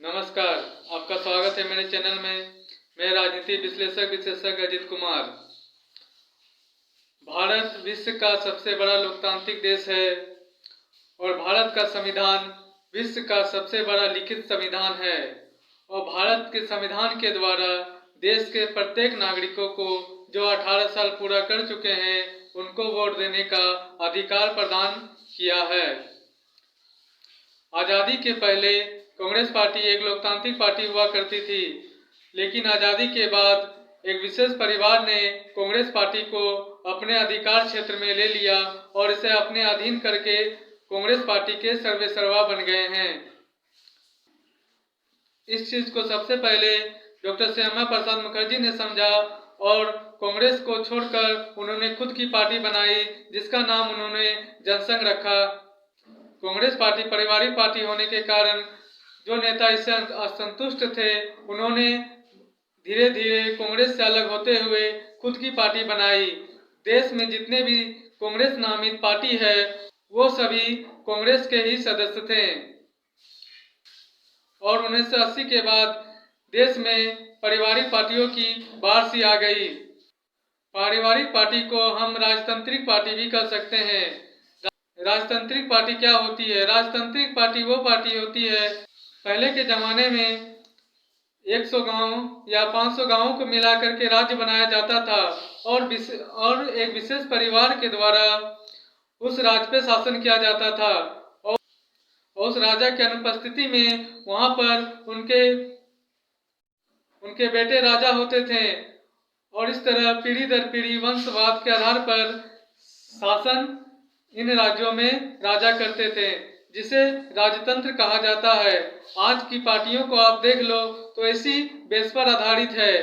नमस्कार, आपका स्वागत है मेरे चैनल में। मैं राजनीति विश्लेषक अजित कुमार। भारत विश्व का सबसे बड़ा लोकतांत्रिक देश है और भारत का संविधान विश्व का सबसे बड़ा लिखित संविधान है और भारत के संविधान के द्वारा देश के प्रत्येक नागरिकों को जो 18 साल पूरा कर चुके हैं उनको वोट देने का अधिकार प्रदान किया है। आज़ादी के पहले कांग्रेस पार्टी एक लोकतांत्रिक पार्टी हुआ करती थी, लेकिन आज़ादी के बाद एक विशेष परिवार ने कांग्रेस पार्टी को अपने अधिकार क्षेत्र में ले लिया और इसे अपने अधीन करके कांग्रेस पार्टी के सर्वेसर्वा बन गए हैं। इस चीज को सबसे पहले डॉक्टर श्यामा प्रसाद मुखर्जी ने समझा और कांग्रेस को छोड़कर उन्होंने खुद की पार्टी बनाई, जिसका नाम उन्होंने जनसंघ रखा। कांग्रेस पार्टी पारिवारिक पार्टी होने के कारण जो नेता इससे असंतुष्ट थे, उन्होंने धीरे धीरे कांग्रेस से अलग होते हुए खुद की पार्टी बनाई। देश में जितने भी कांग्रेस नामित पार्टी है वो सभी कांग्रेस के ही सदस्य थे और 1980 के बाद देश में पारिवारिक पार्टियों की बाढ़ सी आ गई। पारिवारिक पार्टी को हम राजतांत्रिक पार्टी भी कह सकते हैं। राजतांत्रिक पार्टी क्या होती है? राजतांत्रिक पार्टी वो पार्टी होती है, पहले के जमाने में 100 गांव या 500 गांवों को मिलाकर के राज्य बनाया जाता था और एक विशेष परिवार के द्वारा उस राज्य पे शासन किया जाता था और उस राजा की अनुपस्थिति में वहां पर उनके बेटे राजा होते थे और इस तरह पीढ़ी दर पीढ़ी वंशवाद के आधार पर शासन इन राज्यों में राजा करते थे, जिसे राजतंत्र कहा जाता है। आज की पार्टियों को आप देख लो तो इसी बेस पर आधारित है।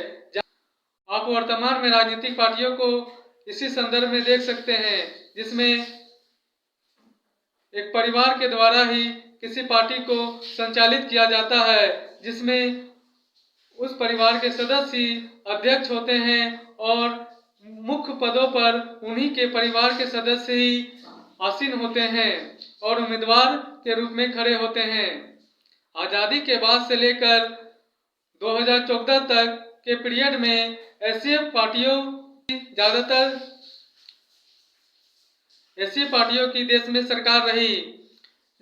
आप वर्तमान में राजनीतिक पार्टियों को इसी संदर्भ में देख सकते हैं, जिसमें एक परिवार के द्वारा ही किसी पार्टी को संचालित किया जाता है, जिसमें उस परिवार के सदस्य ही अध्यक्ष होते हैं और मुख्य पदों पर उन्हीं के परिवार के सदस्य ही आसीन होते हैं और उम्मीदवार के रूप में खड़े होते हैं। आजादी के बाद से लेकर 2014 तक के पीरियड में ऐसी पार्टियों की देश में सरकार रही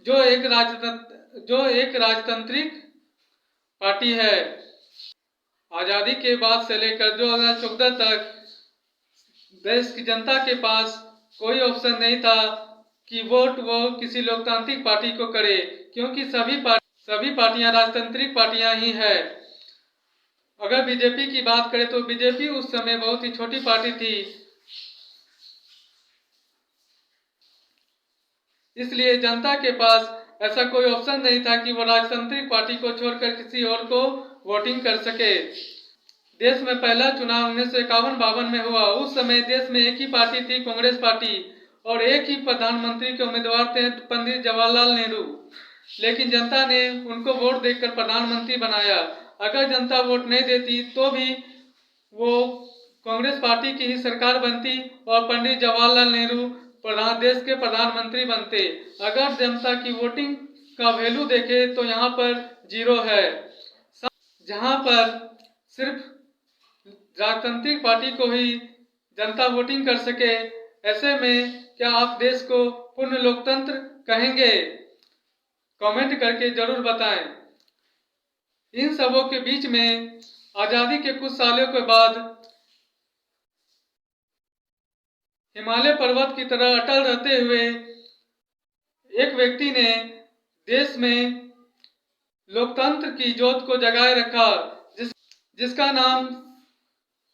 जो एक राजतांत्रिक पार्टी है। आजादी के बाद से लेकर 2014 तक देश की जनता के पास कोई ऑप्शन नहीं था कि वोट वो किसी लोकतांत्रिक पार्टी को करे, क्योंकि सभी पार्टियां राजतांत्रिक पार्टियां ही है। अगर बीजेपी की बात करें तो बीजेपी उस समय बहुत ही छोटी पार्टी थी, इसलिए जनता के पास ऐसा कोई ऑप्शन नहीं था कि वो राजतांत्रिक पार्टी को छोड़कर किसी और को वोटिंग कर सके। देश में पहला चुनाव 1951-52 में हुआ। उस समय देश में एक ही पार्टी थी, कांग्रेस पार्टी, और एक ही प्रधानमंत्री के उम्मीदवार थे, पंडित जवाहरलाल नेहरू। लेकिन जनता ने उनको वोट देकर प्रधानमंत्री बनाया। अगर जनता वोट नहीं देती तो भी वो कांग्रेस पार्टी की ही सरकार बनती और पंडित जवाहरलाल नेहरू देश के प्रधानमंत्री बनते। अगर जनता की वोटिंग का वैल्यू देखे तो यहाँ पर 0 है। जहाँ पर सिर्फ राजतांत्रिक पार्टी को ही जनता वोटिंग कर सके, ऐसे में क्या आप देश को पूर्ण लोकतंत्र कहेंगे? कमेंट करके जरूर बताएं। इन सबों के बीच में आजादी के कुछ सालों के बाद हिमालय पर्वत की तरह अटल रहते हुए एक व्यक्ति ने देश में लोकतंत्र की ज्योत को जगाए रखा, जिसका नाम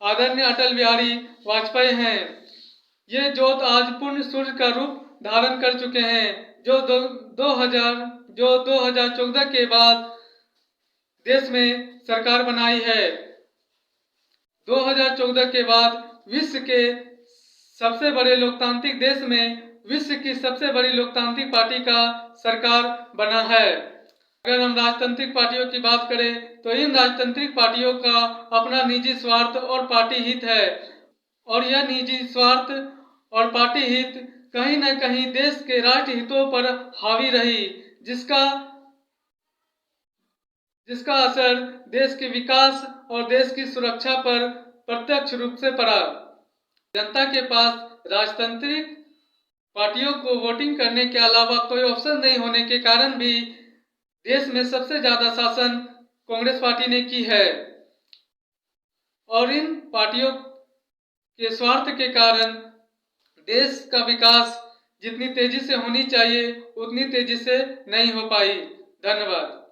आदरणीय अटल बिहारी वाजपेयी हैं। ये ज्योत आज पूर्ण सूर्य का रूप धारण कर चुके हैं, जो 2014 के बाद देश में सरकार बनाई है। 2014 के बाद विश्व के सबसे बड़े लोकतांत्रिक देश में विश्व की सबसे बड़ी लोकतांत्रिक पार्टी का सरकार बना है। अगर हम राजतांत्रिक पार्टियों की बात करें तो इन राजतांत्रिक पार्टियों का अपना निजी स्वार्थ और पार्टी हित है, और यह निजी स्वार्थ और पार्टी हित कहीं न कहीं देश के राष्ट्र हितों पर हावी रही, जिसका असर देश के विकास और देश की सुरक्षा पर प्रत्यक्ष रूप से पड़ा। जनता के पास राजतांत्रिक पार्टियों को वोटिंग करने के अलावा कोई ऑप्शन नहीं होने के कारण भी देश में सबसे ज्यादा शासन कांग्रेस पार्टी ने की है और इन पार्टियों के स्वार्थ के कारण देश का विकास जितनी तेजी से होनी चाहिए उतनी तेजी से नहीं हो पाई। धन्यवाद।